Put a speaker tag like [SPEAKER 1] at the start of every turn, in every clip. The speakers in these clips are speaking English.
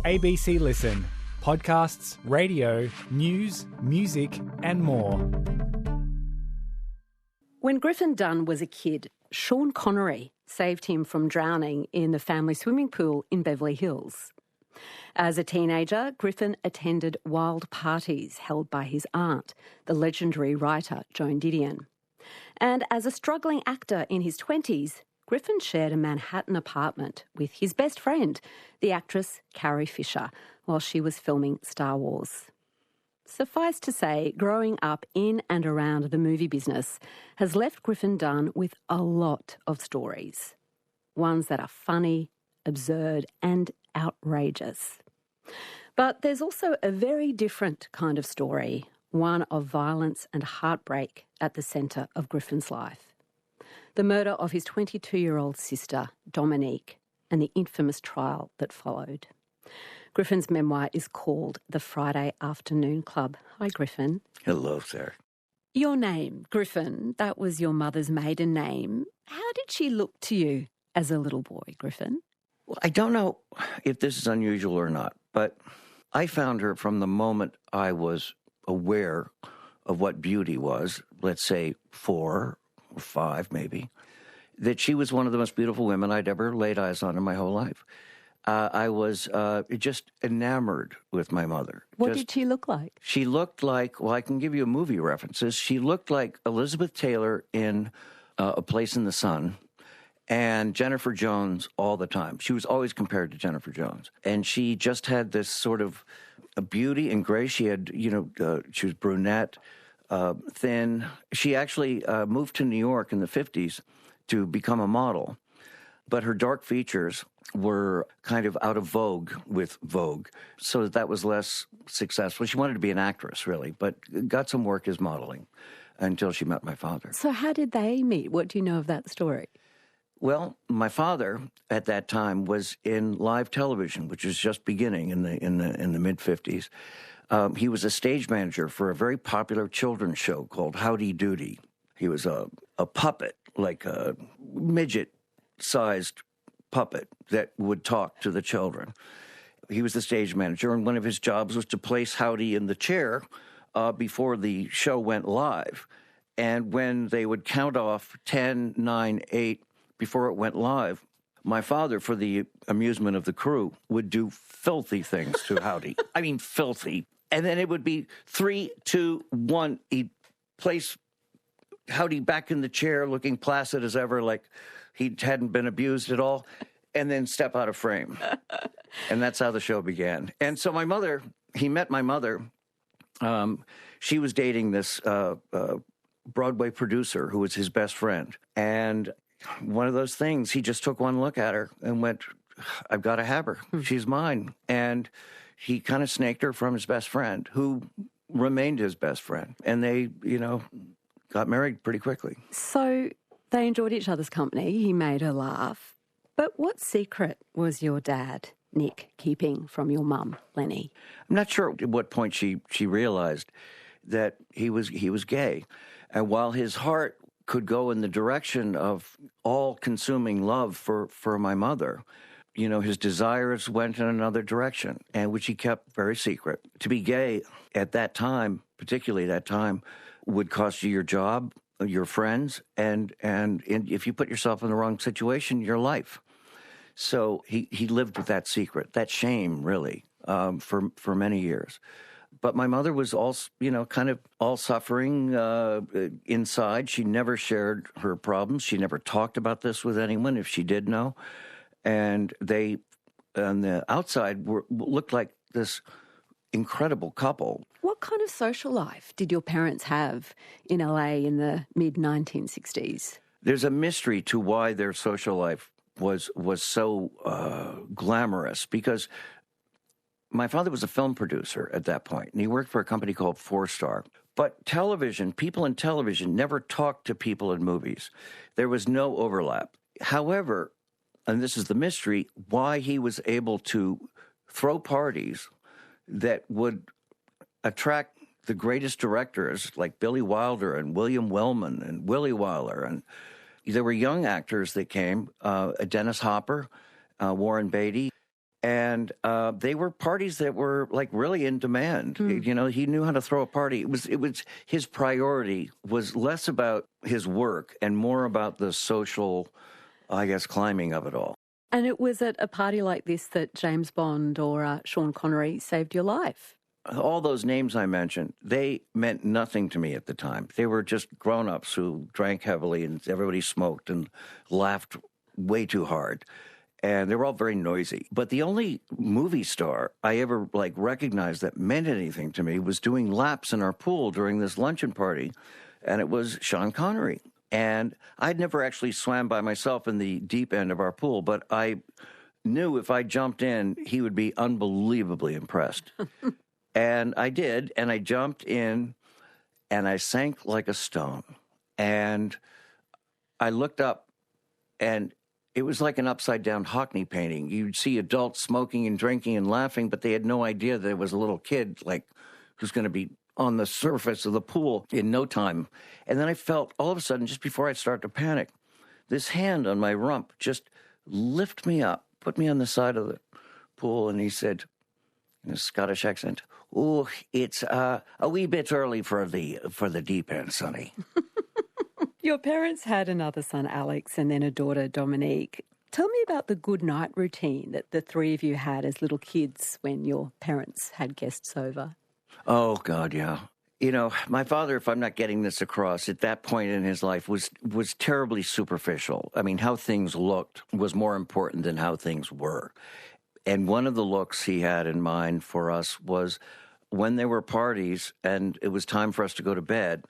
[SPEAKER 1] ABC Listen. Podcasts, radio, news, music and more.
[SPEAKER 2] When Griffin Dunne was a kid, Sean Connery saved him from drowning in the family swimming pool in Beverly Hills. As a teenager, Griffin attended wild parties held by his aunt, the legendary writer Joan Didion. And as a struggling actor in his 20s, Griffin shared a Manhattan apartment with his best friend, the actress Carrie Fisher, while she was filming Star Wars. Suffice to say, growing up in and around the movie business has left Griffin Dunne with a lot of stories. Ones that are funny, absurd and outrageous. But there's also a very different kind of story, one of violence and heartbreak at the centre of Griffin's life. The murder of his 22-year-old sister, Dominique, and the infamous trial that followed. Griffin's memoir is called The Friday Afternoon Club. Hi, Griffin.
[SPEAKER 3] Hello, Sarah.
[SPEAKER 2] Your name, Griffin, that was your mother's maiden name. How did she look to you as a little boy, Griffin?
[SPEAKER 3] Well, I don't know if this is unusual or not, but I found her from the moment I was aware of what beauty was, let's say 4 or 5 maybe, that she was one of the most beautiful women I'd ever laid eyes on in my whole life. I was just enamored with my mother.
[SPEAKER 2] What did she look like?
[SPEAKER 3] She looked like, well, I can give you movie references. She looked like Elizabeth Taylor in A Place in the Sun and Jennifer Jones all the time. She was always compared to Jennifer Jones. And she just had this sort of a beauty and grace. She had, she was brunette, thin. She actually moved to New York in the 50s to become a model. But her dark features were kind of out of vogue with Vogue, so that was less successful. She wanted to be an actress, really, but got some work as modeling until she met my father.
[SPEAKER 2] So how did they meet? What do you know of that story?
[SPEAKER 3] Well, my father at that time was in live television, which was just beginning in the mid-50s. He was a stage manager for a very popular children's show called Howdy Doody. He was a puppet, like a midget-sized puppet that would talk to the children. He was the stage manager, and one of his jobs was to place Howdy in the chair before the show went live. And when they would count off 10, 9, 8 before it went live, my father, for the amusement of the crew, would do filthy things to Howdy. I mean, filthy. And then it would be 3, 2, 1. He'd place Howdy back in the chair looking placid as ever, like he hadn't been abused at all, and then step out of frame. And that's how the show began. And so he met my mother. She was dating this Broadway producer who was his best friend. And one of those things, he just took one look at her and went, I've got to have her. She's mine. And he kind of snaked her from his best friend, who remained his best friend. And they, got married pretty quickly. So
[SPEAKER 2] they enjoyed each other's company. He made her laugh. But what secret was your dad, Nick, keeping from your mum, Lenny?
[SPEAKER 3] I'm not sure at what point she realized that he was gay. And while his heart could go in the direction of all-consuming love for my mother, his desires went in another direction, and which he kept very secret. To be gay at that time, particularly that time, would cost you your job, your friends, and if you put yourself in the wrong situation, your life. So he lived with that secret, that shame, really, for many years. But my mother was all, kind of all suffering inside. She never shared her problems. She never talked about this with anyone, if she did know. And they, on the outside, looked like this incredible couple.
[SPEAKER 2] What kind of social life did your parents have in LA in the mid-1960s?
[SPEAKER 3] There's a mystery to why their social life was so glamorous, because my father was a film producer at that point, and he worked for a company called Four Star. But television, people in television never talked to people in movies. There was no overlap. However, and this is the mystery, why he was able to throw parties that would attract the greatest directors like Billy Wilder and William Wellman and Willie Wyler. And there were young actors that came, Dennis Hopper, Warren Beatty. And they were parties that were like really in demand. You know, he knew how to throw a party. It was his priority was less about his work and more about the social, I guess, climbing of it all.
[SPEAKER 2] And it was at a party like this that James Bond or Sean Connery saved your life.
[SPEAKER 3] All those names I mentioned, they meant nothing to me at the time. They were just grown-ups who drank heavily and everybody smoked and laughed way too hard. And they were all very noisy. But the only movie star I ever recognized that meant anything to me was doing laps in our pool during this luncheon party. And it was Sean Connery. And I'd never actually swam by myself in the deep end of our pool, but I knew if I jumped in, he would be unbelievably impressed. And I did, and I jumped in, and I sank like a stone. And I looked up, and it was like an upside-down Hockney painting. You'd see adults smoking and drinking and laughing, but they had no idea there was a little kid, who's going to be on the surface of the pool in no time. And then I felt, all of a sudden, just before I start to panic, this hand on my rump just lift me up, put me on the side of the pool, and he said, in a Scottish accent, "Oh, it's a wee bit early for the deep end, sonny."
[SPEAKER 2] Your parents had another son, Alex, and then a daughter, Dominique. Tell me about the good night routine that the three of you had as little kids when your parents had guests over.
[SPEAKER 3] Oh, God, yeah. You know, my father, if I'm not getting this across, at that point in his life was terribly superficial. I mean, how things looked was more important than how things were. And one of the looks he had in mind for us was when there were parties and it was time for us to go to bed,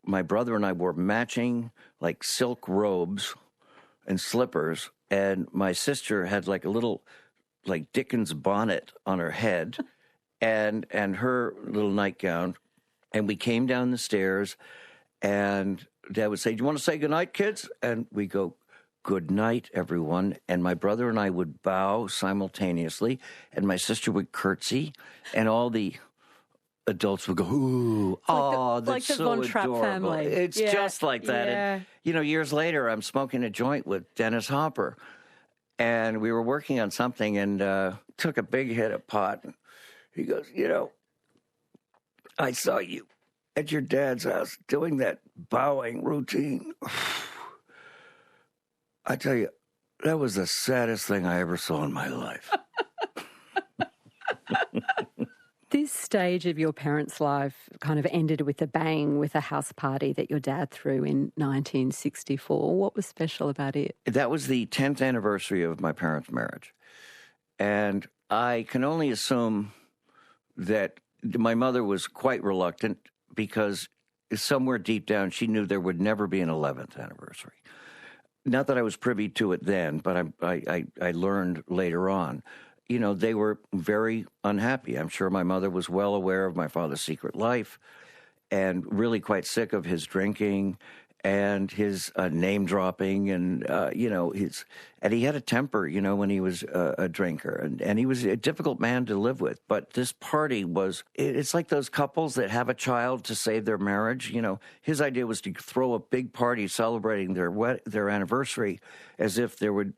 [SPEAKER 3] my brother and I wore matching, silk robes and slippers, and my sister had a little, Dickens bonnet on her head and her little nightgown. And we came down the stairs, and Dad would say, "Do you want to say goodnight, kids?" And we go, "Good night, everyone." And my brother and I would bow simultaneously, and my sister would curtsy, and all the adults would go, "Ooh, that's so
[SPEAKER 2] Von Trapp
[SPEAKER 3] adorable."
[SPEAKER 2] family.
[SPEAKER 3] It's just like that.
[SPEAKER 2] Yeah.
[SPEAKER 3] And, years later, I'm smoking a joint with Dennis Hopper, and we were working on something, and took a big hit of pot. And he goes, "I saw you at your dad's house doing that bowing routine. I tell you, that was the saddest thing I ever saw in my life."
[SPEAKER 2] This stage of your parents' life kind of ended with a bang with a house party that your dad threw in 1964. What was special about it?
[SPEAKER 3] That was the 10th anniversary of my parents' marriage. And I can only assume that my mother was quite reluctant because somewhere deep down she knew there would never be an 11th anniversary. Not that I was privy to it then, but I learned later on. They were very unhappy. I'm sure my mother was well aware of my father's secret life and really quite sick of his drinking and his name dropping and, and he had a temper, when he was a drinker and he was a difficult man to live with. But this party it's like those couples that have a child to save their marriage. His idea was to throw a big party celebrating their anniversary as if it would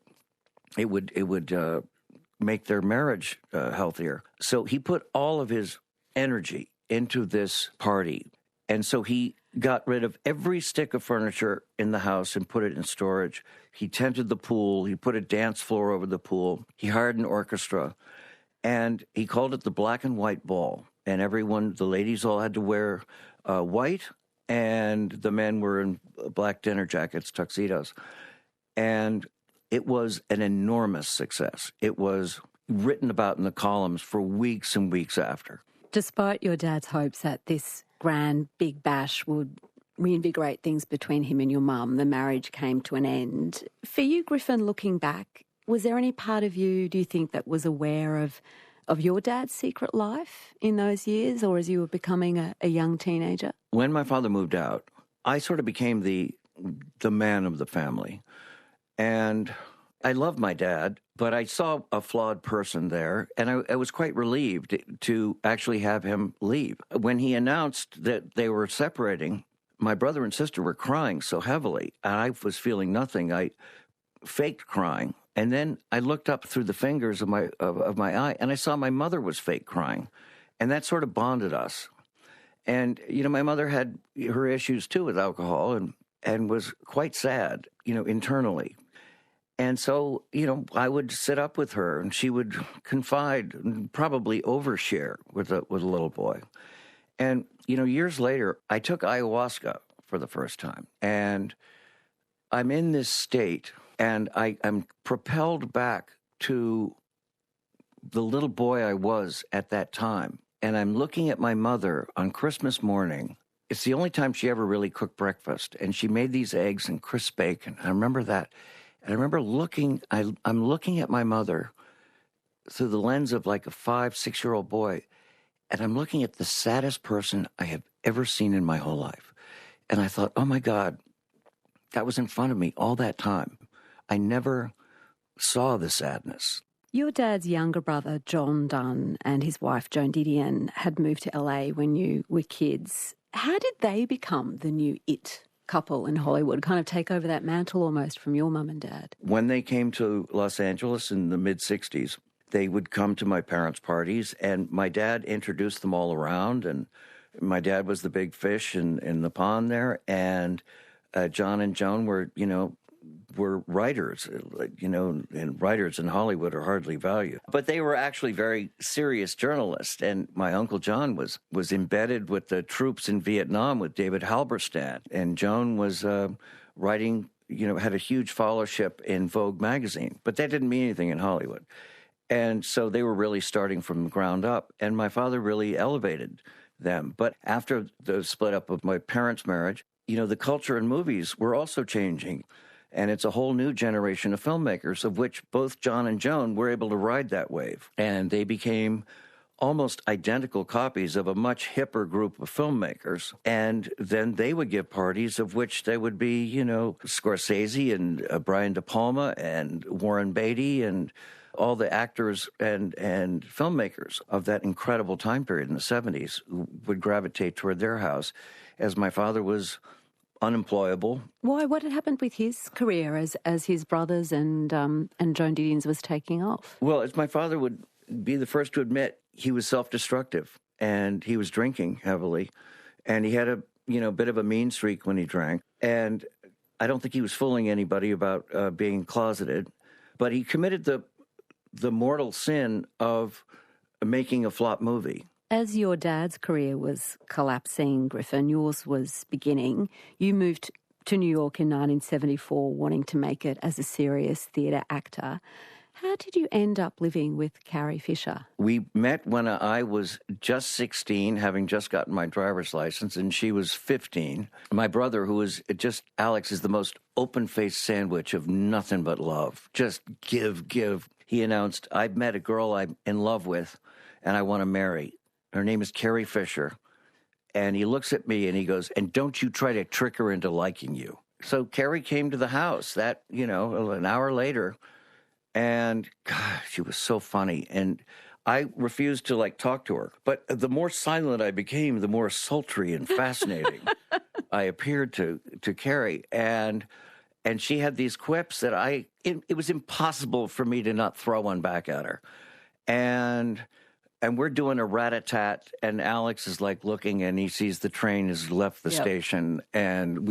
[SPEAKER 3] make their marriage healthier. So he put all of his energy into this party. And so he got rid of every stick of furniture in the house and put it in storage. He tented the pool. He put a dance floor over the pool. He hired an orchestra. And he called it the Black and White Ball. And the ladies all had to wear white, and the men were in black dinner jackets, tuxedos. And it was an enormous success. It was written about in the columns for weeks and weeks after.
[SPEAKER 2] Despite your dad's hopes that this grand big bash would reinvigorate things between him and your mum, the marriage came to an end. For you, Griffin, looking back, was there any part of you, do you think, that was aware of your dad's secret life in those years or as you were becoming a young teenager? When
[SPEAKER 3] my father moved out, I sort of became the man of the family. And I loved my dad, but I saw a flawed person there, and I was quite relieved to actually have him leave. When he announced that they were separating, my brother and sister were crying so heavily, and I was feeling nothing. I faked crying And then I looked up through the fingers of my eye, and I saw my mother was fake crying. And that sort of bonded us. And, my mother had her issues, too, with alcohol and was quite sad, internally. And so, I would sit up with her, and she would confide and probably overshare with a little boy. And, years later, I took ayahuasca for the first time. And I'm in this state, and I'm propelled back to the little boy I was at that time. And I'm looking at my mother on Christmas morning. It's the only time she ever really cooked breakfast. And she made these eggs and crisp bacon. I remember that. And I remember I'm looking at my mother through the lens of like a 5-6-year-old boy. And I'm looking at the saddest person I have ever seen in my whole life. And I thought, oh my God, that was in front of me all that time. I never saw the sadness.
[SPEAKER 2] Your dad's younger brother, John Dunne, and his wife, Joan Didion, had moved to LA when you were kids. How did they become the new it couple in Hollywood, kind of take over that mantle almost from your mum and dad?
[SPEAKER 3] When they came to Los Angeles in the mid-'60s, they would come to my parents' parties, and my dad introduced them all around, and my dad was the big fish in the pond there, and John and Joan were writers, and writers in Hollywood are hardly valued. But they were actually very serious journalists. And my Uncle John was embedded with the troops in Vietnam with David Halberstam. And Joan was writing, had a huge followership in Vogue magazine. But that didn't mean anything in Hollywood. And so they were really starting from the ground up. And my father really elevated them. But after the split up of my parents' marriage, the culture in movies were also changing. And it's a whole new generation of filmmakers, of which both John and Joan were able to ride that wave. And they became almost identical copies of a much hipper group of filmmakers. And then they would give parties of which there would be, Scorsese and Brian De Palma and Warren Beatty and all the actors and filmmakers of that incredible time period in the 70s would gravitate toward their house, as my father was unemployable.
[SPEAKER 2] Why? What had happened with his career as his brothers and Joan Didion's was taking off?
[SPEAKER 3] Well, as my father would be the first to admit, he was self-destructive and he was drinking heavily, and he had a bit of a mean streak when he drank. And I don't think he was fooling anybody about being closeted, but he committed the mortal sin of making a flop movie.
[SPEAKER 2] As your dad's career was collapsing, Griffin, yours was beginning. You moved to New York in 1974 wanting to make it as a serious theatre actor. How did you end up living with Carrie Fisher?
[SPEAKER 3] We met when I was just 16, having just gotten my driver's license, and she was 15. My brother, who was just, Alex, is the most open-faced sandwich of nothing but love. Just give. He announced, I've met a girl I'm in love with, and I want to marry. Her name is Carrie Fisher. And he looks at me and he goes, and don't you try to trick her into liking you. So Carrie came to the house an hour later, and God, she was so funny. And I refused to talk to her. But the more silent I became, the more sultry and fascinating I appeared to Carrie. And she had these quips that it was impossible for me to not throw one back at her. And we're doing a rat-a-tat, and Alex is looking, and he sees the train has left the station, and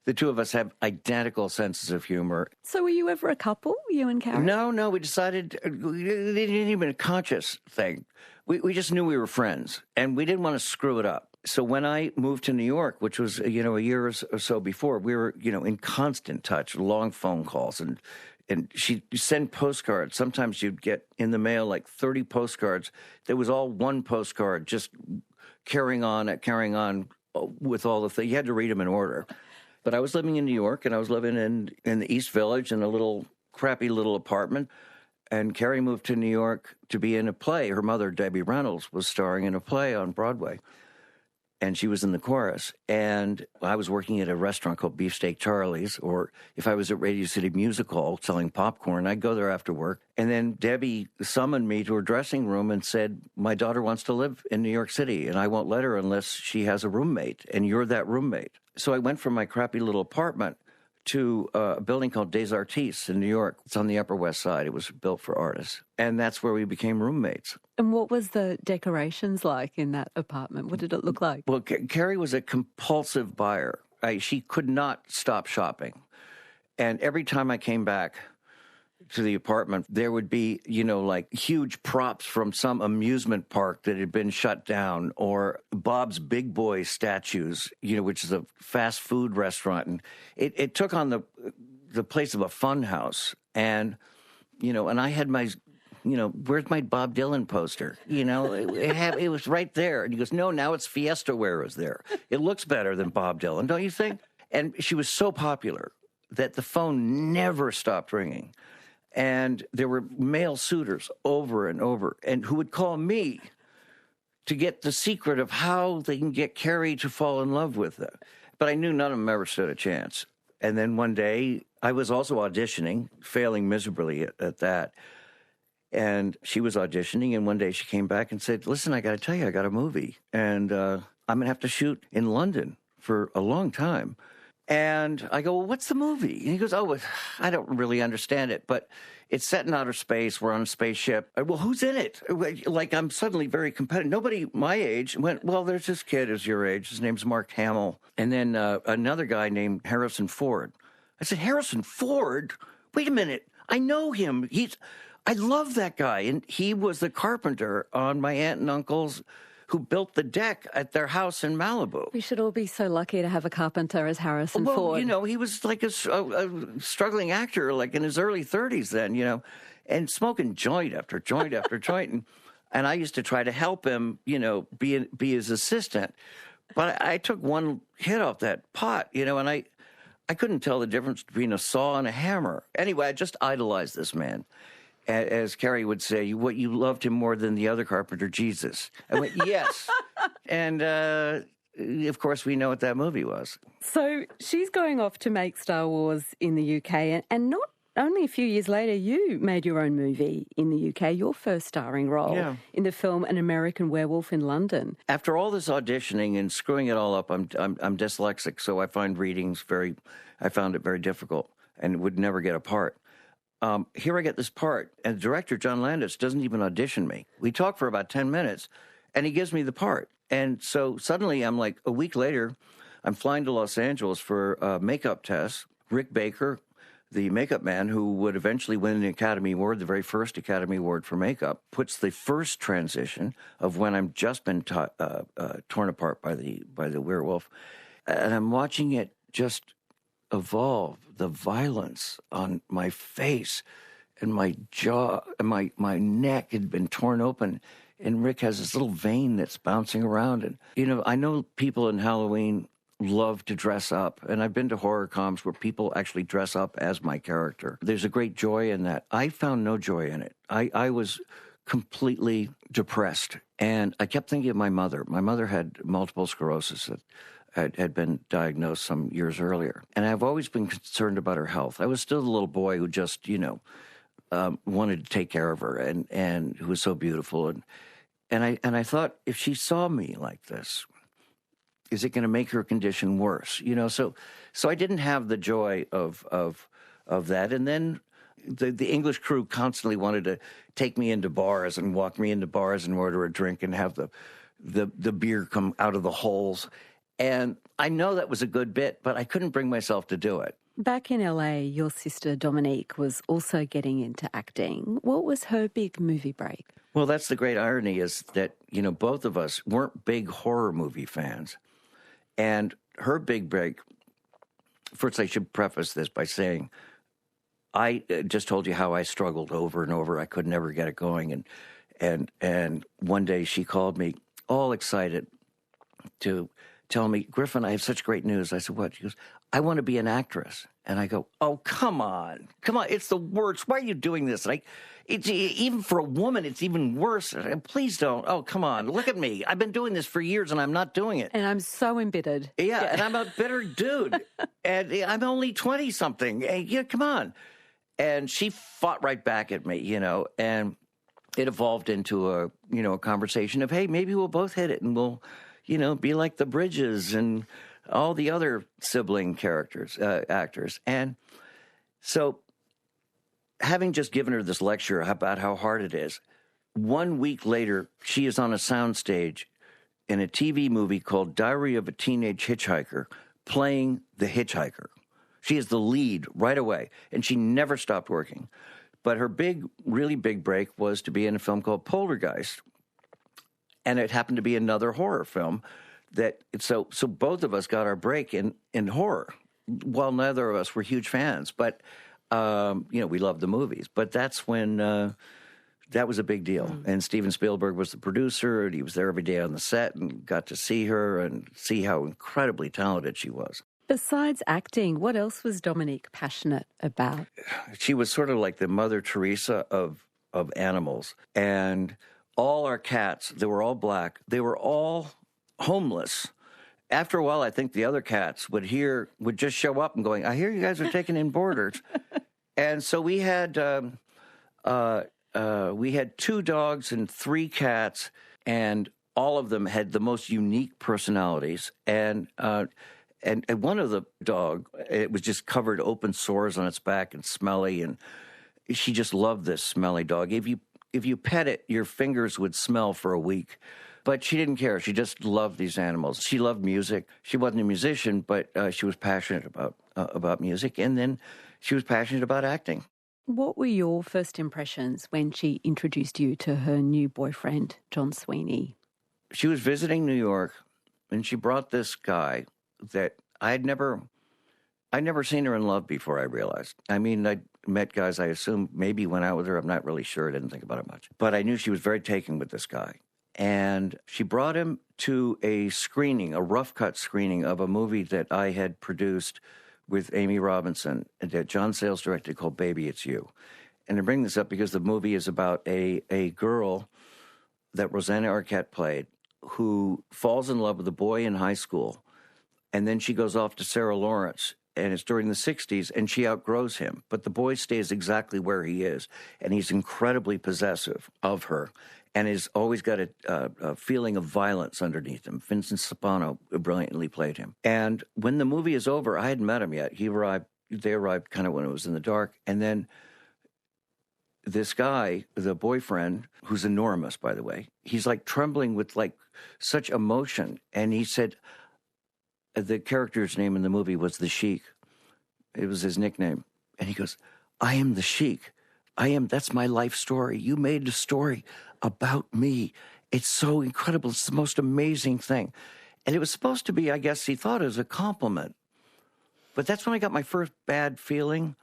[SPEAKER 3] the two of us have identical senses of humor.
[SPEAKER 2] So were you ever a couple, you and Carrie?
[SPEAKER 3] No, we decided, it didn't even a conscious thing. We just knew we were friends, and we didn't want to screw it up. So when I moved to New York, which was, a year or so before, we were, in constant touch, long phone calls, and she'd send postcards. Sometimes you'd get in the mail 30 postcards. There was all one postcard, just carrying on with all the things. You had to read them in order. But I was living in New York, and I was living in the East Village in a little crappy little apartment. And Carrie moved to New York to be in a play. Her mother, Debbie Reynolds, was starring in a play on Broadway. And she was in the chorus. And I was working at a restaurant called Beefsteak Charlie's, or if I was at Radio City Music Hall selling popcorn, I'd go there after work. And then Debbie summoned me to her dressing room and said, my daughter wants to live in New York City, and I won't let her unless she has a roommate, and you're that roommate. So I went from my crappy little apartment to a building called Des Artistes in New York. It's on the Upper West Side. It was built for artists. And that's where we became roommates.
[SPEAKER 2] And what was the decorations like in that apartment? What did it look like?
[SPEAKER 3] Well, Carrie was a compulsive buyer. She could not stop shopping. And every time I came back to the apartment, there would be, like huge props from some amusement park that had been shut down, or Bob's Big Boy statues, which is a fast food restaurant. And it took on the place of a fun house. And, and I had my, where's my Bob Dylan poster? It was right there. And he goes, no, now it's Fiesta Wear is there. It looks better than Bob Dylan, don't you think? And she was so popular that the phone never stopped ringing. And there were male suitors over and over, and who would call me to get the secret of how they can get Carrie to fall in love with them. But I knew none of them ever stood a chance. And then one day, I was also auditioning, failing miserably at that. And she was auditioning, and one day she came back and said, listen, I got to tell you, I got a movie, and I'm going to have to shoot in London for a long time. And I go, well, what's the movie? And he goes, oh, I don't really understand it, but it's set in outer space. We're on a spaceship. Well, who's in it? Like, I'm suddenly very competitive. Nobody my age went, well, there's this kid who's your age. His name's Mark Hamill. And then another guy named Harrison Ford. I said, Harrison Ford? Wait a minute. I know him. I love that guy. And he was the carpenter on my aunt and uncle's who built the deck at their house in Malibu.
[SPEAKER 2] We should all be so lucky to have a carpenter as Harrison Ford.
[SPEAKER 3] He was like a struggling actor, like in his early 30s then, and smoking joint after joint after joint. And I used to try to help him, be his assistant. But I took one hit off that pot, and I couldn't tell the difference between a saw and a hammer. Anyway, I just idolized this man. As Carrie would say, you loved him more than the other carpenter, Jesus. I went, yes. And, of course, we know what that movie was.
[SPEAKER 2] So she's going off to make Star Wars in the UK, and not only a few years later, you made your own movie in the UK, your first starring role in the film An American Werewolf in London. After
[SPEAKER 3] all this auditioning and screwing it all up, I'm dyslexic, so I found it very difficult and would never get a part. Here I get this part, and the director, John Landis, doesn't even audition me. We talk for about 10 minutes, and he gives me the part. And so suddenly I'm like, a week later, I'm flying to Los Angeles for a makeup test. Rick Baker, the makeup man who would eventually win an Academy Award, the very first Academy Award for makeup, puts the first transition of when I'm just been torn apart by the werewolf. And I'm watching it just evolve, the violence on my face and my jaw and my neck had been torn open, and Rick has this little vein that's bouncing around. And I know people in Halloween love to dress up, and I've been to horror comps where people actually dress up as my character. There's a great joy in that. I found no joy in it. I was completely depressed, and I kept thinking of my mother. My mother had multiple sclerosis that had been diagnosed some years earlier. And I've always been concerned about her health. I was still the little boy who just, wanted to take care of her and who was so beautiful. And I thought, if she saw me like this, is it going to make her condition worse? So I didn't have the joy of that. And then the English crew constantly wanted to take me into bars and walk me into bars and order a drink and have the beer come out of the holes. And I know that was a good bit, but I couldn't bring myself to do it.
[SPEAKER 2] Back in LA, your sister Dominique was also getting into acting. What was her big movie break?
[SPEAKER 3] Well, that's the great irony is that, both of us weren't big horror movie fans. And her big break, first I should preface this by saying, I just told you how I struggled over and over. I could never get it going. And one day she called me all excited to tell me, Griffin, I have such great news. I said, what? She goes, I want to be an actress. And I go, oh, come on. It's the worst. Why are you doing this? It's even for a woman, it's even worse. Please don't. Oh, come on. Look at me. I've been doing this for years and I'm not doing it.
[SPEAKER 2] And I'm so embittered.
[SPEAKER 3] Yeah. And I'm a bitter dude. And I'm only 20 something. Yeah, come on. And she fought right back at me, and it evolved into a conversation of, hey, maybe we'll both hit it and we'll, be like the Bridges and all the other sibling actors. And so having just given her this lecture about how hard it is, 1 week later, she is on a soundstage in a TV movie called Diary of a Teenage Hitchhiker, playing the hitchhiker. She is the lead right away, and she never stopped working. But her really big break was to be in a film called Poltergeist. And it happened to be another horror film so both of us got our break in horror. While neither of us were huge fans, but we loved the movies. But that's when that was a big deal. And Steven Spielberg was the producer, and he was there every day on the set and got to see her and see how incredibly talented she was.
[SPEAKER 2] Besides acting, what else was Dominique passionate about?
[SPEAKER 3] She was sort of like the Mother Teresa of animals. And all our cats, they were all black. They were all homeless. After a while, I think the other cats would just show up and going, I hear you guys are taking in boarders. And so we had 2 dogs and 3 cats, and all of them had the most unique personalities. And one of the dog, it was just covered open sores on its back and smelly, and she just loved this smelly dog. If you pet it, your fingers would smell for a week. But she didn't care. She just loved these animals. She loved music. She wasn't a musician, but she was passionate about music, and then she was passionate about acting.
[SPEAKER 2] What were your first impressions when she introduced you to her new boyfriend, John Sweeney?
[SPEAKER 3] She was visiting New York, and she brought this guy that I'd never seen her in love before, I realized. I mean, I met guys, I assume, maybe went out with her. I'm not really sure. I didn't think about it much. But I knew she was very taken with this guy. And she brought him to a rough cut screening of a movie that I had produced with Amy Robinson that John Sayles directed called Baby, It's You. And I bring this up because the movie is about a girl that Rosanna Arquette played who falls in love with a boy in high school. And then she goes off to Sarah Lawrence, and it's during the 60s, and she outgrows him. But the boy stays exactly where he is, and he's incredibly possessive of her and has always got a feeling of violence underneath him. Vincent Sapano brilliantly played him. And when the movie is over, I hadn't met him yet. They arrived kind of when it was in the dark. And then this guy, the boyfriend, who's enormous, by the way, he's like trembling with like such emotion. And he said, the character's name in the movie was the Sheik. It was his nickname. And he goes, I am the Sheik. That's my life story. You made a story about me. It's so incredible. It's the most amazing thing. And it was supposed to be, I guess he thought, as a compliment. But that's when I got my first bad feeling,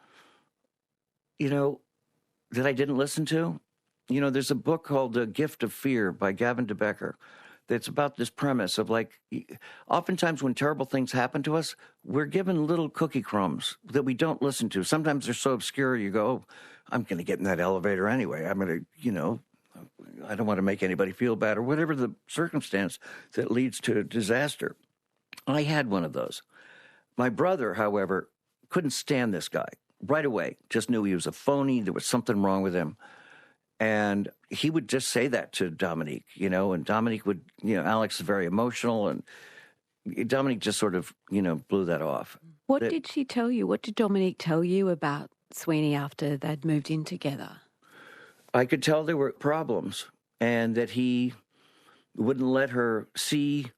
[SPEAKER 3] that I didn't listen to. There's a book called The Gift of Fear by Gavin de Becker that's about this premise of like, oftentimes when terrible things happen to us, we're given little cookie crumbs that we don't listen to. Sometimes they're so obscure, you go, oh, I'm going to get in that elevator anyway. I'm going to, I don't want to make anybody feel bad or whatever the circumstance that leads to disaster. I had one of those. My brother, however, couldn't stand this guy right away, just knew he was a phony. There was something wrong with him. And he would just say that to Dominique, and Dominique would, Alex is very emotional, and Dominique just sort of, blew that off.
[SPEAKER 2] What did she tell you? What did Dominique tell you about Sweeney after they'd moved in together?
[SPEAKER 3] I could tell there were problems and that he wouldn't let her see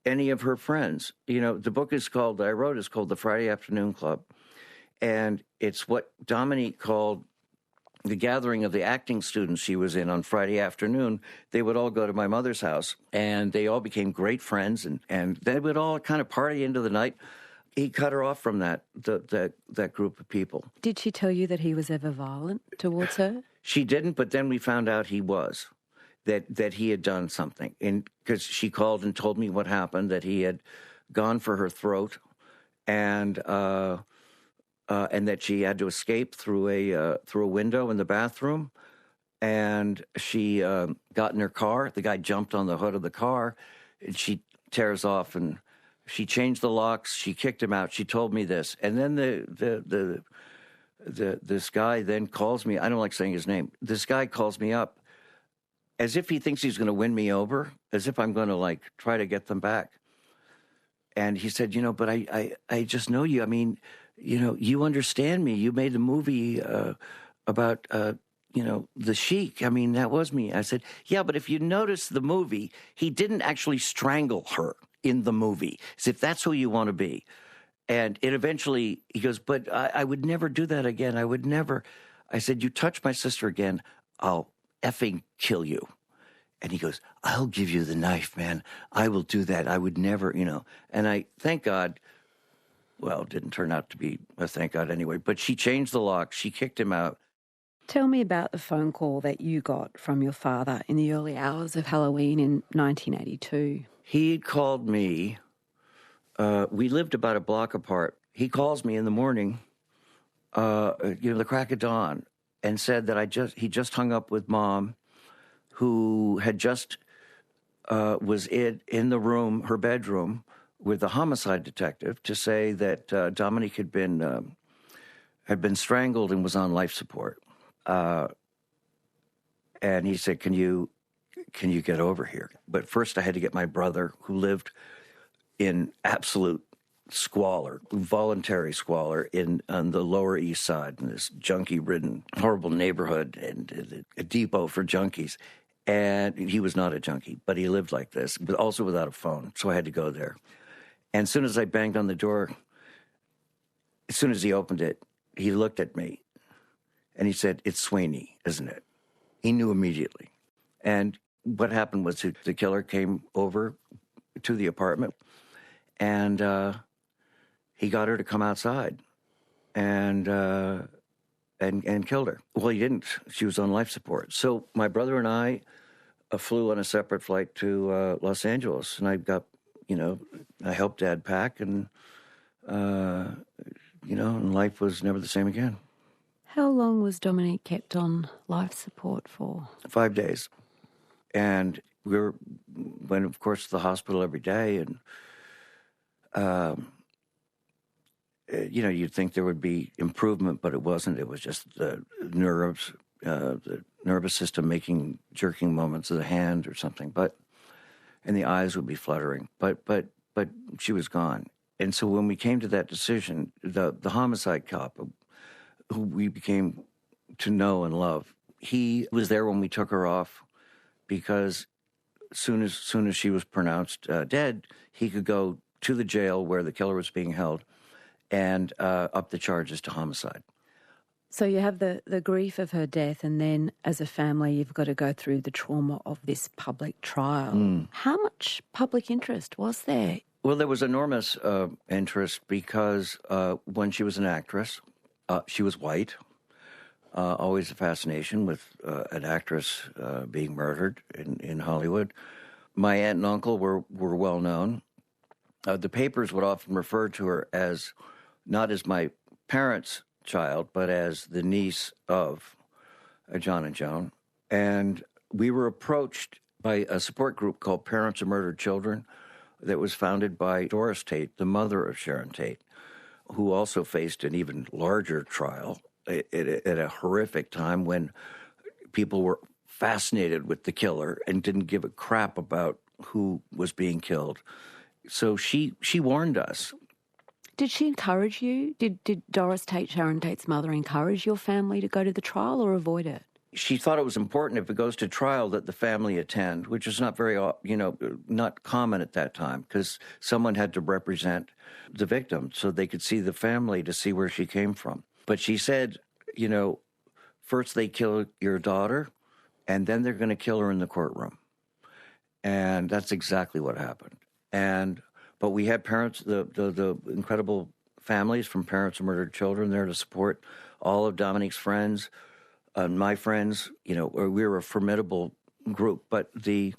[SPEAKER 3] any of her friends. The book I wrote is called The Friday Afternoon Club. And it's what Dominique called the gathering of the acting students she was in on Friday afternoon. They would all go to my mother's house, and they all became great friends, and they would all kind of party into the night. He cut her off from that group of people. Did
[SPEAKER 2] she tell you that he was ever violent towards her?
[SPEAKER 3] She didn't, but then we found out he was, that he had done something. And because she called and told me what happened, that he had gone for her throat, and that she had to escape through a window in the bathroom. And she got in her car. The guy jumped on the hood of the car, and she tears off, and she changed the locks. She kicked him out. She told me this. And then this guy then calls me. I don't like saying his name. This guy calls me up as if he thinks he's going to win me over, as if I'm going to like try to get them back. And he said, but I just know you. I mean, you understand me. You made the movie about, the Sheik. I mean, that was me. I said, yeah, but if you notice the movie, he didn't actually strangle her in the movie. As if that's who you want to be. And it eventually, he goes, but I would never do that again. I would never. I said, you touch my sister again, I'll effing kill you. And he goes, I'll give you the knife, man. I will do that. I would never, And I, thank God, well, it didn't turn out to be a thank God anyway, but she changed the lock. She kicked him out.
[SPEAKER 2] Tell me about the phone call that you got from your father in the early hours of Halloween in 1982.
[SPEAKER 3] He called me. We lived about a block apart. He calls me in the morning, the crack of dawn, and said that he just hung up with Mom, who had just was in the room, her bedroom, with the homicide detective to say that Dominique had been strangled and was on life support. And he said, "Can you get over here?" But first, I had to get my brother, who lived in absolute squalor, voluntary squalor, on the Lower East Side, in this junkie-ridden, horrible neighborhood, and a depot for junkies. And he was not a junkie, but he lived like this, but also without a phone. So I had to go there. And as soon as I banged on the door, as soon as he opened it, he looked at me and he said, "It's Sweeney, isn't it?" He knew immediately. And what happened was the killer came over to the apartment and he got her to come outside and killed her. Well, he didn't. She was on life support. So my brother and I flew on a separate flight to Los Angeles, and I helped Dad pack, and and life was never the same again.
[SPEAKER 2] How long was Dominique kept on life support for? 5
[SPEAKER 3] days. And went, of course, to the hospital every day, and you'd think there would be improvement, but it wasn't. It was just the nerves, the nervous system jerking moments of the hand or something. And the eyes would be fluttering. But she was gone. And so when we came to that decision, the homicide cop, who we became to know and love, he was there when we took her off, because soon as she was pronounced dead, he could go to the jail where the killer was being held and up the charges to homicide.
[SPEAKER 2] So you have the grief of her death, and then as a family you've got to go through the trauma of this public trial. How much public interest was there?
[SPEAKER 3] Well, there was enormous interest because when she was an actress, she was white. Always a fascination with an actress being murdered in Hollywood. My aunt and uncle were well known. The papers would often refer to her as not as my parents' child, but as the niece of John and Joan. And we were approached by a support group called Parents of Murdered Children that was founded by Doris Tate, the mother of Sharon Tate, who also faced an even larger trial at a horrific time when people were fascinated with the killer and didn't give a crap about who was being killed. So she warned us.
[SPEAKER 2] Did she encourage you? Did Doris Tate, Sharon Tate's mother, encourage your family to go to the trial or avoid it?
[SPEAKER 3] She thought it was important if it goes to trial that the family attend, which is not very, not common at that time, because someone had to represent the victim so they could see the family to see where she came from. But she said, first they kill your daughter, and then they're going to kill her in the courtroom. And that's exactly what happened. But we had parents, the incredible families from Parents of Murdered Children there to support all of Dominique's friends. My friends, we were a formidable group, but the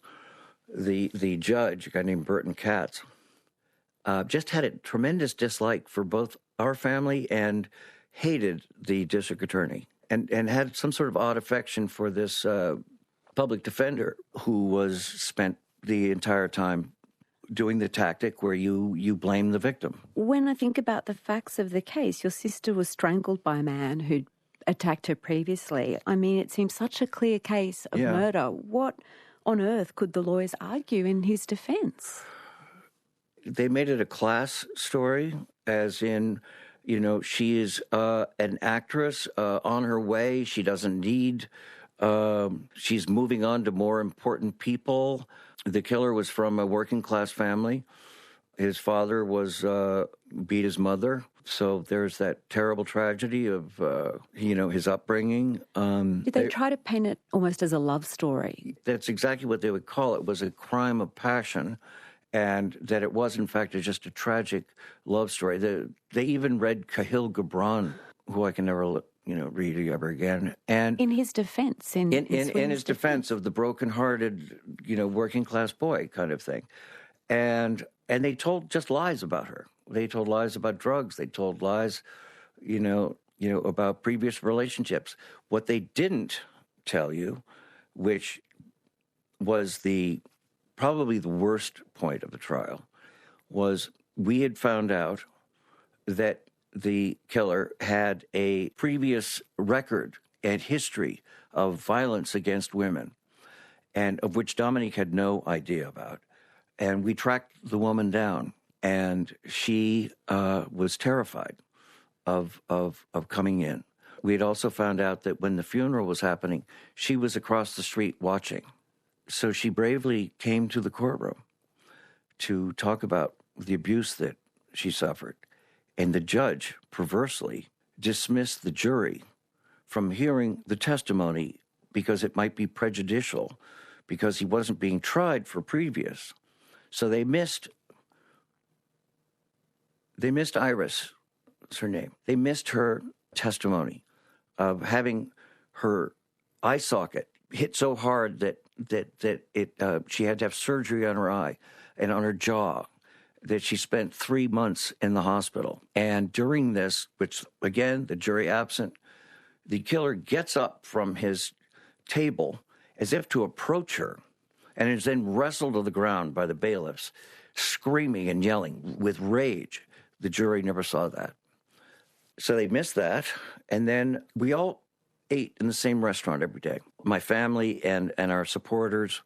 [SPEAKER 3] judge, a guy named Burton Katz, just had a tremendous dislike for both our family and hated the district attorney, and had some sort of odd affection for this public defender who was spent the entire time doing the tactic where you blame the victim.
[SPEAKER 2] When I think about the facts of the case, your sister was strangled by a man who'd attacked her previously. I mean, it seems such a clear case of murder. What on earth could the lawyers argue in his defence?
[SPEAKER 3] they made it a class story, as in, she is an actress on her way. She doesn't need, she's moving on to more important people. The killer was from a working class family. His father was beat his mother. So there's that terrible tragedy of, his upbringing.
[SPEAKER 2] Did they try to paint it almost as a love story?
[SPEAKER 3] That's exactly what they would call it, was a crime of passion, and that it was, in fact, just a tragic love story. They even read Kahlil Gibran, who I can never, read ever again. And
[SPEAKER 2] in his defense. In
[SPEAKER 3] his defense of the broken-hearted, working class boy kind of thing. And they told just lies about her. They told lies about drugs. They told lies, about previous relationships. What they didn't tell you, which was probably the worst point of the trial, was we had found out that the killer had a previous record and history of violence against women, and of which Dominique had no idea about. And we tracked the woman down, and she was terrified of coming in. We had also found out that when the funeral was happening, she was across the street watching. So she bravely came to the courtroom to talk about the abuse that she suffered. And the judge, perversely, dismissed the jury from hearing the testimony because it might be prejudicial, because he wasn't being tried for previous. So they missed Iris, is her name. They missed her testimony of having her eye socket hit so hard that she had to have surgery on her eye and on her jaw, that she spent 3 months in the hospital. And during this, which, again, the jury absent, the killer gets up from his table as if to approach her, and is then wrestled to the ground by the bailiffs, screaming and yelling with rage. The jury never saw that. So they missed that. And then we all ate in the same restaurant every day, my family and our supporters,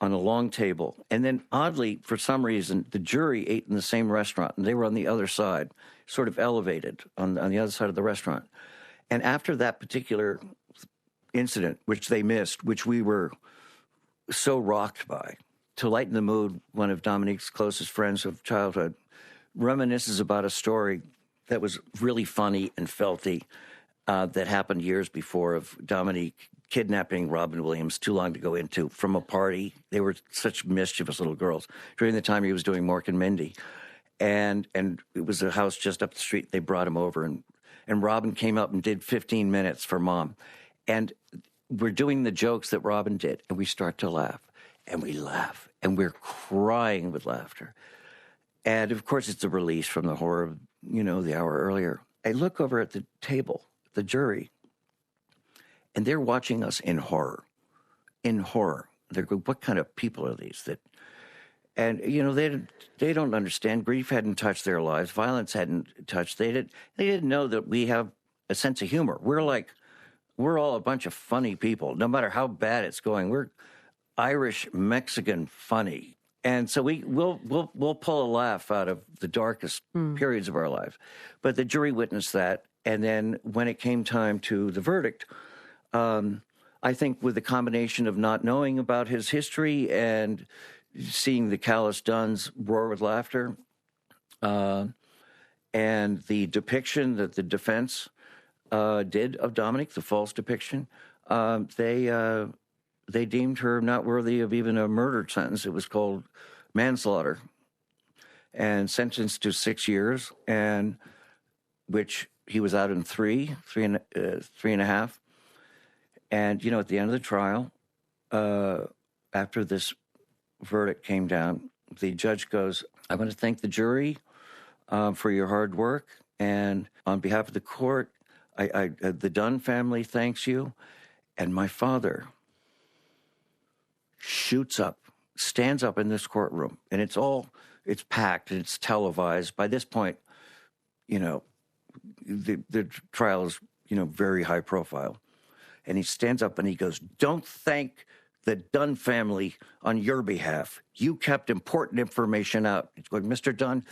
[SPEAKER 3] on a long table. And then, oddly, for some reason, the jury ate in the same restaurant, and they were on the other side, sort of elevated on the other side of the restaurant. And after that particular incident, which they missed, which we were so rocked by, to lighten the mood, one of Dominique's closest friends of childhood reminisces about a story that was really funny and felty that happened years before, of Dominique kidnapping Robin Williams, too long to go into, from a party. They were such mischievous little girls during the time he was doing Mork and Mindy. And it was a house just up the street. They brought him over, and Robin came up and did 15 minutes for Mom. And we're doing the jokes that Robin did, and we start to laugh, and we laugh, and we're crying with laughter. And, of course, it's a release from the horror of, the hour earlier. I look over at the table, the jury, and they're watching us in horror. In horror. They're going, what kind of people are these? And, they don't understand. Grief hadn't touched their lives. Violence hadn't touched. They didn't know that we have a sense of humor. We're all a bunch of funny people, no matter how bad it's going. We're Irish, Mexican funny. And so we'll pull a laugh out of the darkest periods of our lives. But the jury witnessed that. And then when it came time to the verdict, I think with the combination of not knowing about his history and seeing the callous Dunnes roar with laughter, and the depiction that the defense did of Dominique, the false depiction, they deemed her not worthy of even a murder sentence. It was called manslaughter, and sentenced to 6 years, and which he was out in three and a half. And, at the end of the trial, after this verdict came down, the judge goes, I want to thank the jury for your hard work. And on behalf of the court, the Dunne family thanks you. And my father shoots up, stands up in this courtroom, and it's packed and it's televised. By this point, the trial is, very high profile. And he stands up and he goes, don't thank the Dunne family on your behalf. You kept important information out. He's going, Mr. Dunne,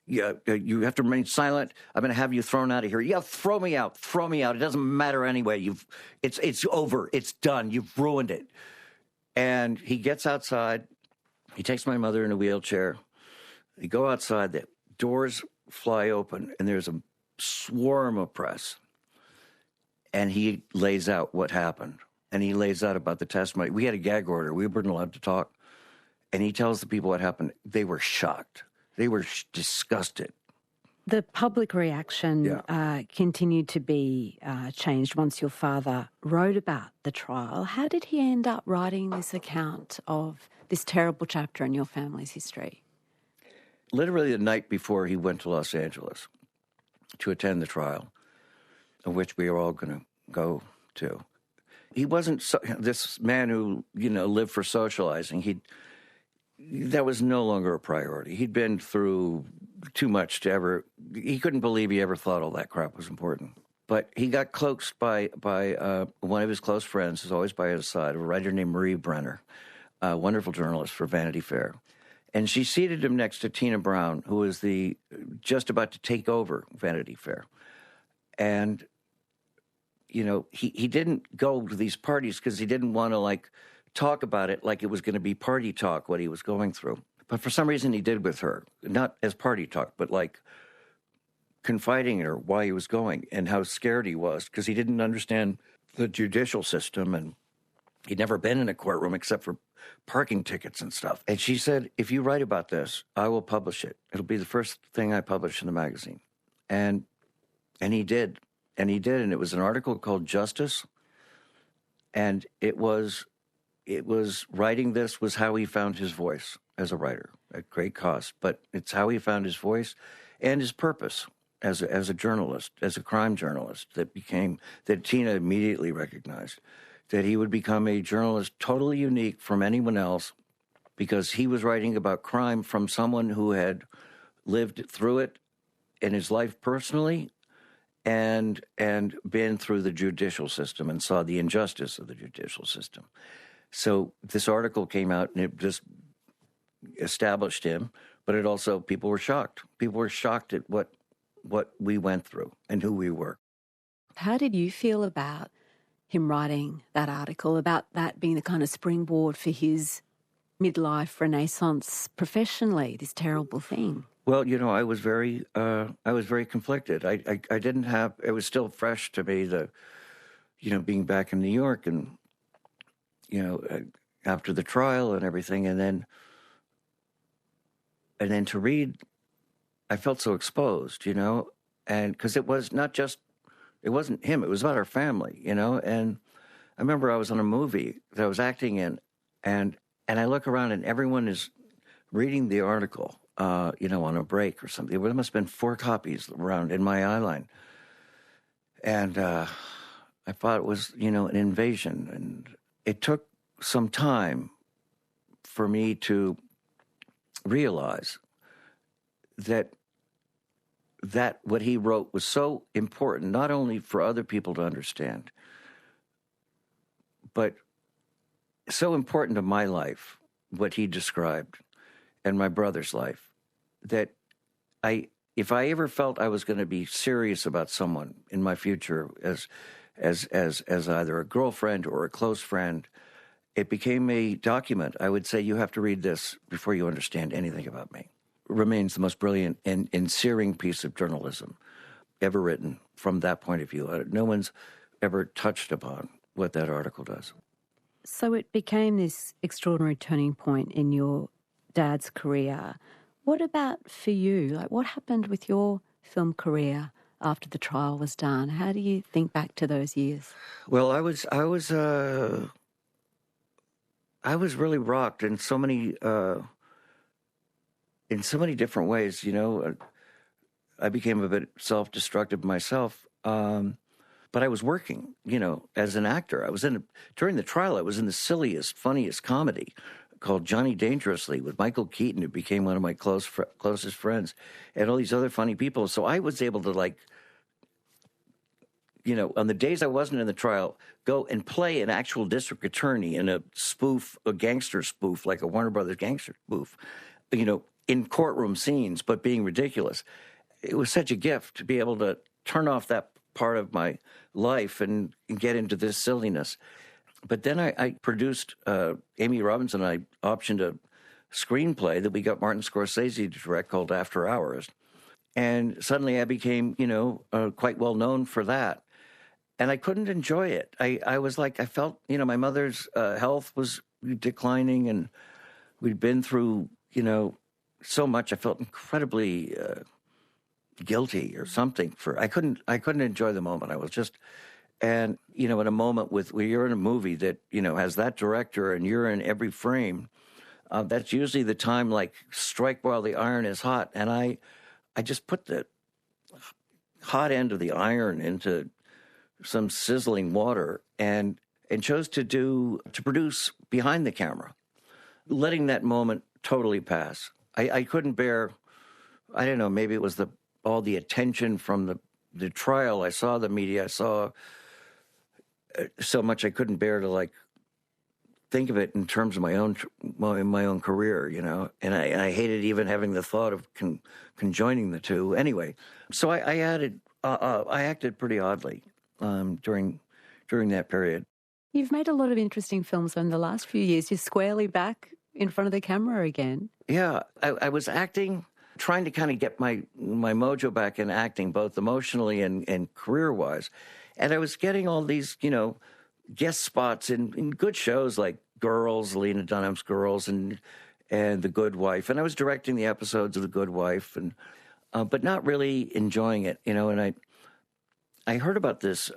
[SPEAKER 3] you have to remain silent. I'm going to have you thrown out of here. Yeah, throw me out. Throw me out. It doesn't matter anyway. It's over. It's done. You've ruined it. And he gets outside. He takes my mother in a wheelchair. They go outside. The doors fly open, and there's a swarm of press. And he lays out what happened. And he lays out about the testimony. We had a gag order. We weren't allowed to talk. And he tells the people what happened. They were shocked. They were disgusted.
[SPEAKER 2] The public reaction continued to be changed once your father wrote about the trial. How did he end up writing this account of this terrible chapter in your family's history?
[SPEAKER 3] Literally the night before he went to Los Angeles to attend the trial, of which we were all going to go to. He wasn't this man who, lived for socializing. That was no longer a priority. He'd been through too much to ever. He couldn't believe he ever thought all that crap was important. But he got coaxed by one of his close friends, who's always by his side, a writer named Marie Brenner, a wonderful journalist for Vanity Fair. And she seated him next to Tina Brown, who was just about to take over Vanity Fair. And he didn't go to these parties because he didn't want to talk about it like it was going to be party talk, what he was going through. But for some reason he did with her, not as party talk, but confiding in her why he was going and how scared he was because he didn't understand the judicial system and he'd never been in a courtroom except for parking tickets and stuff. And she said, if you write about this, I will publish it. It'll be the first thing I publish in the magazine. And he did. And he did, and it was an article called Justice, and it was writing this was how he found his voice as a writer at great cost, but it's how he found his voice and his purpose as a journalist, as a crime journalist that Tina immediately recognized that he would become a journalist totally unique from anyone else because he was writing about crime from someone who had lived through it in his life personally and been through the judicial system and saw the injustice of the judicial system. So this article came out and it just established him, but it also, people were shocked. People were shocked at what we went through and who we were.
[SPEAKER 2] How did you feel about him writing that article, about that being the kind of springboard for his midlife renaissance professionally, this terrible thing?
[SPEAKER 3] Well, I was very conflicted. I didn't have. It was still fresh to me being back in New York and after the trial and everything, and then to read, I felt so exposed, and because it was not just, it wasn't him. It was about our family, And I remember I was on a movie that I was acting in, and I look around and everyone is reading the article. On a break or something. There must have been 4 copies around in my eye line. And I thought it was, an invasion. And it took some time for me to realize that what he wrote was so important, not only for other people to understand, but so important to my life, what he described, and my brother's life, that if I ever felt I was going to be serious about someone in my future as either a girlfriend or a close friend, it became a document. I would say, you have to read this before you understand anything about me. It remains the most brilliant and searing piece of journalism ever written from that point of view. No one's ever touched upon what that article does.
[SPEAKER 2] So it became this extraordinary turning point in your dad's career. What about for you? What happened with your film career after the trial was done? How do you think back to those years?
[SPEAKER 3] Well, I was really rocked in so many different ways. I became a bit self-destructive myself, but I was working. As an actor, during the trial. I was in the silliest, funniest comedy called Johnny Dangerously with Michael Keaton, who became one of my closest friends, and all these other funny people. So I was able to on the days I wasn't in the trial, go and play an actual district attorney in a gangster spoof, like a Warner Brothers gangster spoof, in courtroom scenes, but being ridiculous. It was such a gift to be able to turn off that part of my life and get into this silliness. But then I produced, Amy Robinson and I optioned a screenplay that we got Martin Scorsese to direct called After Hours. And suddenly I became, quite well known for that. And I couldn't enjoy it. I was like, I felt, my mother's health was declining, and we'd been through, so much. I felt incredibly guilty or something I couldn't enjoy the moment. I was just, and, in a moment where you're in a movie that, has that director and you're in every frame, that's usually the time, like, strike while the iron is hot. And I just put the hot end of the iron into some sizzling water and chose to produce behind the camera, letting that moment totally pass. I couldn't bear, I don't know, maybe it was all the attention from the trial. I saw the media. I saw so much I couldn't bear to, like, think of it in terms of my own career, and I hated even having the thought of conjoining the two. Anyway, so I acted pretty oddly during that period.
[SPEAKER 2] You've made a lot of interesting films in the last few years. You're squarely back in front of the camera again.
[SPEAKER 3] Yeah, I was acting, trying to kind of get my mojo back in acting, both emotionally and career-wise. And I was getting all these, guest spots in good shows like Girls, Lena Dunham's Girls, and The Good Wife. And I was directing the episodes of The Good Wife, and but not really enjoying it, And I heard about this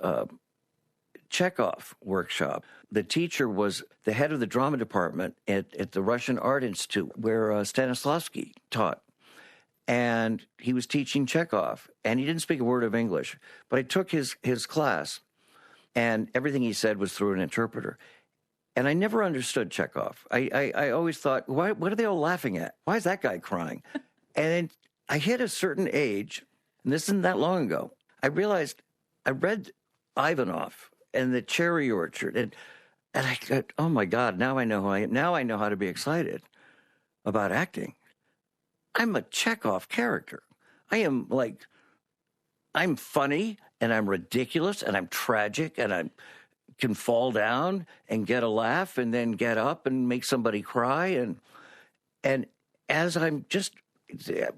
[SPEAKER 3] Chekhov workshop. The teacher was the head of the drama department at the Russian Art Institute, where Stanislavski taught. And he was teaching Chekhov, and he didn't speak a word of English. But I took his class, and everything he said was through an interpreter. And I never understood Chekhov. I always thought, what are they all laughing at? Why is that guy crying? And then I hit a certain age, and this isn't that long ago, I realized I read Ivanov and The Cherry Orchard, and I thought, oh my God, now I know who I am. Now I know how to be excited about acting. I'm a Chekhov character. I'm funny, and I'm ridiculous, and I'm tragic, and I can fall down and get a laugh and then get up and make somebody cry. And as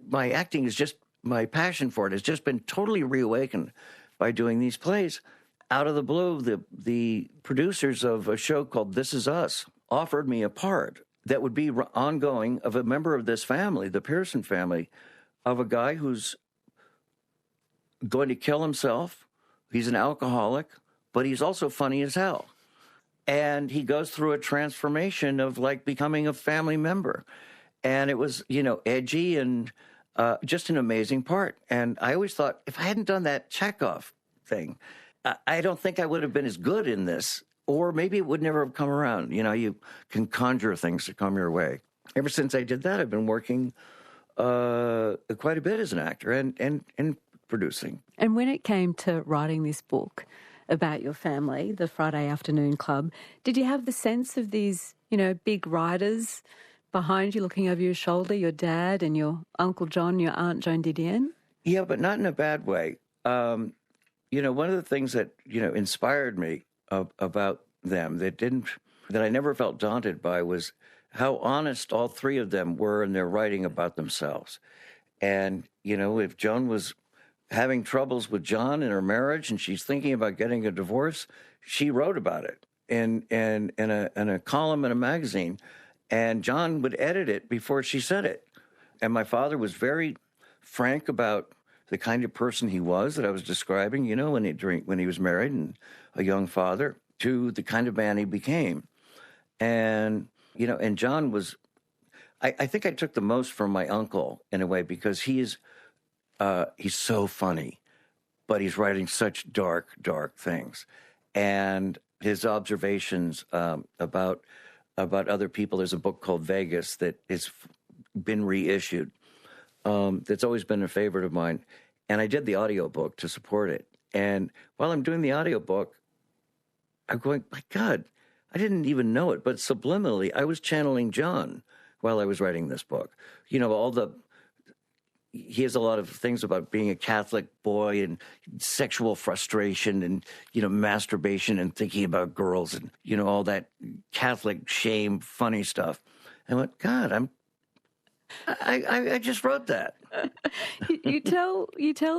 [SPEAKER 3] my acting is just, my passion for it has just been totally reawakened by doing these plays. Out of the blue, the producers of a show called This Is Us offered me a part that would be ongoing of a member of this family, the Pearson family, of a guy who's going to kill himself. He's an alcoholic, but he's also funny as hell. And he goes through a transformation of, like, becoming a family member. And it was, edgy and just an amazing part. And I always thought, if I hadn't done that Chekhov thing, I don't think I would have been as good in this. Or maybe it would never have come around. You can conjure things to come your way. Ever since I did that, I've been working quite a bit as an actor and producing.
[SPEAKER 2] And when it came to writing this book about your family, the Friday Afternoon Club, did you have the sense of these, big writers behind you looking over your shoulder, your dad and your Uncle John, your Aunt Joan Didion?
[SPEAKER 3] Yeah, but not in a bad way. One of the things that, inspired me about them that I never felt daunted by was how honest all three of them were in their writing about themselves. And, if Joan was having troubles with John in her marriage and she's thinking about getting a divorce, she wrote about it in a column in a magazine, and John would edit it before she said it. And my father was very frank about the kind of person he was that I was describing, when he was married and a young father, to the kind of man he became. And, and John was, I think I took the most from my uncle in a way, because he's so funny, but he's writing such dark, dark things. And his observations about other people, there's a book called Vegas that has been reissued. That's always been a favorite of mine. And I did the audiobook to support it. And while I'm doing the audiobook, I'm going, my God, I didn't even know it, but subliminally, I was channeling John while I was writing this book. You know, he has a lot of things about being a Catholic boy and sexual frustration and, you know, masturbation and thinking about girls and, you know, all that Catholic shame, funny stuff. I went, God, I just wrote that.
[SPEAKER 2] You tell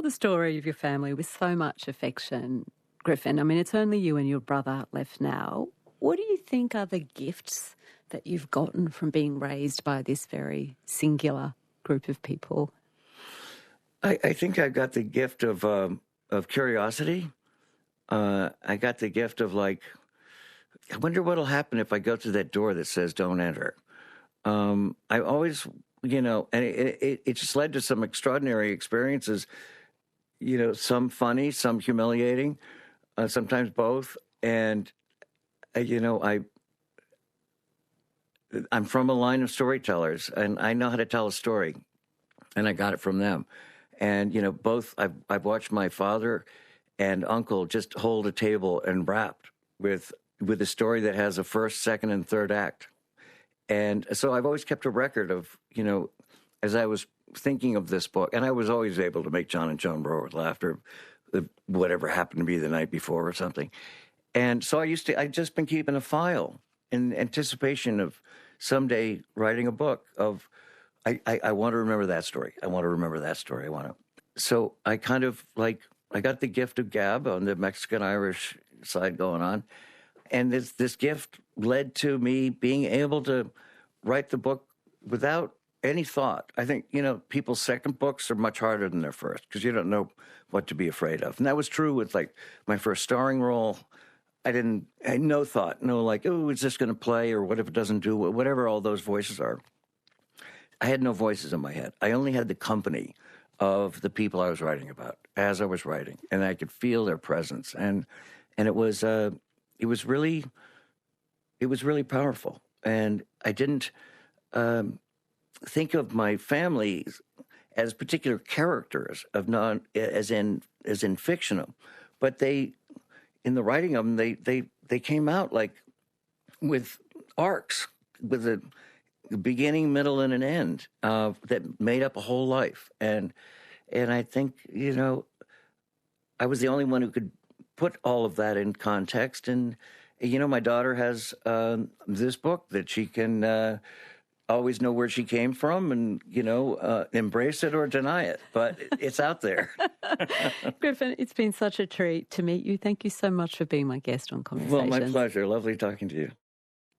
[SPEAKER 2] the story of your family with so much affection, Griffin. I mean, it's only you and your brother left now. What do you think are the gifts that you've gotten from being raised by this very singular group of people?
[SPEAKER 3] I think I got the gift of curiosity. I got the gift of, like, I wonder what'll happen if I go through that door that says "Don't enter." I always, you know, and it just led to some extraordinary experiences. You know, some funny, some humiliating, sometimes both. And you know, I'm from a line of storytellers, and I know how to tell a story, and I got it from them. And, you know, both I've watched my father and uncle just hold a table and rap with a story that has a first, second, and third act. And so I've always kept a record of, you know, as I was thinking of this book, and I was always able to make John and Joan roar with laughter, whatever happened to be the night before or something. And so I'd just been keeping a file in anticipation of someday writing a book of, I want to remember that story. I want to remember that story. So I kind of, like, I got the gift of gab on the Mexican-Irish side going on. And this gift led to me being able to write the book without any thought. I think, you know, people's second books are much harder than their first because you don't know what to be afraid of. And that was true with, like, my first starring role. I had no thought, no, like, oh, is this going to play, or what if it doesn't do, whatever all those voices are. I had no voices in my head. I only had the company of the people I was writing about as I was writing, and I could feel their presence. And it was really powerful. And I didn't think of my family as particular characters as in fictional, but in the writing of them, they came out like with arcs, with a beginning, middle, and an end that made up a whole life. And I think, you know, I was the only one who could put all of that in context. And, you know, my daughter has this book that she can always know where she came from and, you know, embrace it or deny it. But it's out there.
[SPEAKER 2] Griffin, it's been such a treat to meet you. Thank you so much for being my guest on Conversations.
[SPEAKER 3] Well, my pleasure. Lovely talking to you.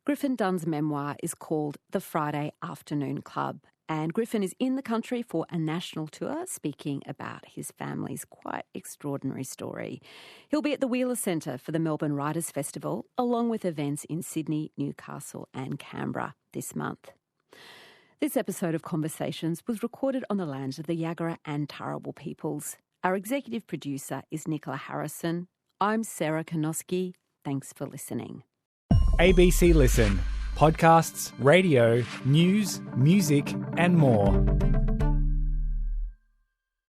[SPEAKER 2] Griffin Dunne's memoir is called The Friday Afternoon Club, and Griffin is in the country for a national tour speaking about his family's quite extraordinary story. He'll be at the Wheeler Centre for the Melbourne Writers' Festival, along with events in Sydney, Newcastle and Canberra this month. This episode of Conversations was recorded on the lands of the Yagara and Turrbal peoples. Our executive producer is Nicola Harrison. I'm Sarah Konoski. Thanks for listening.
[SPEAKER 1] ABC Listen. Podcasts, radio, news, music and more.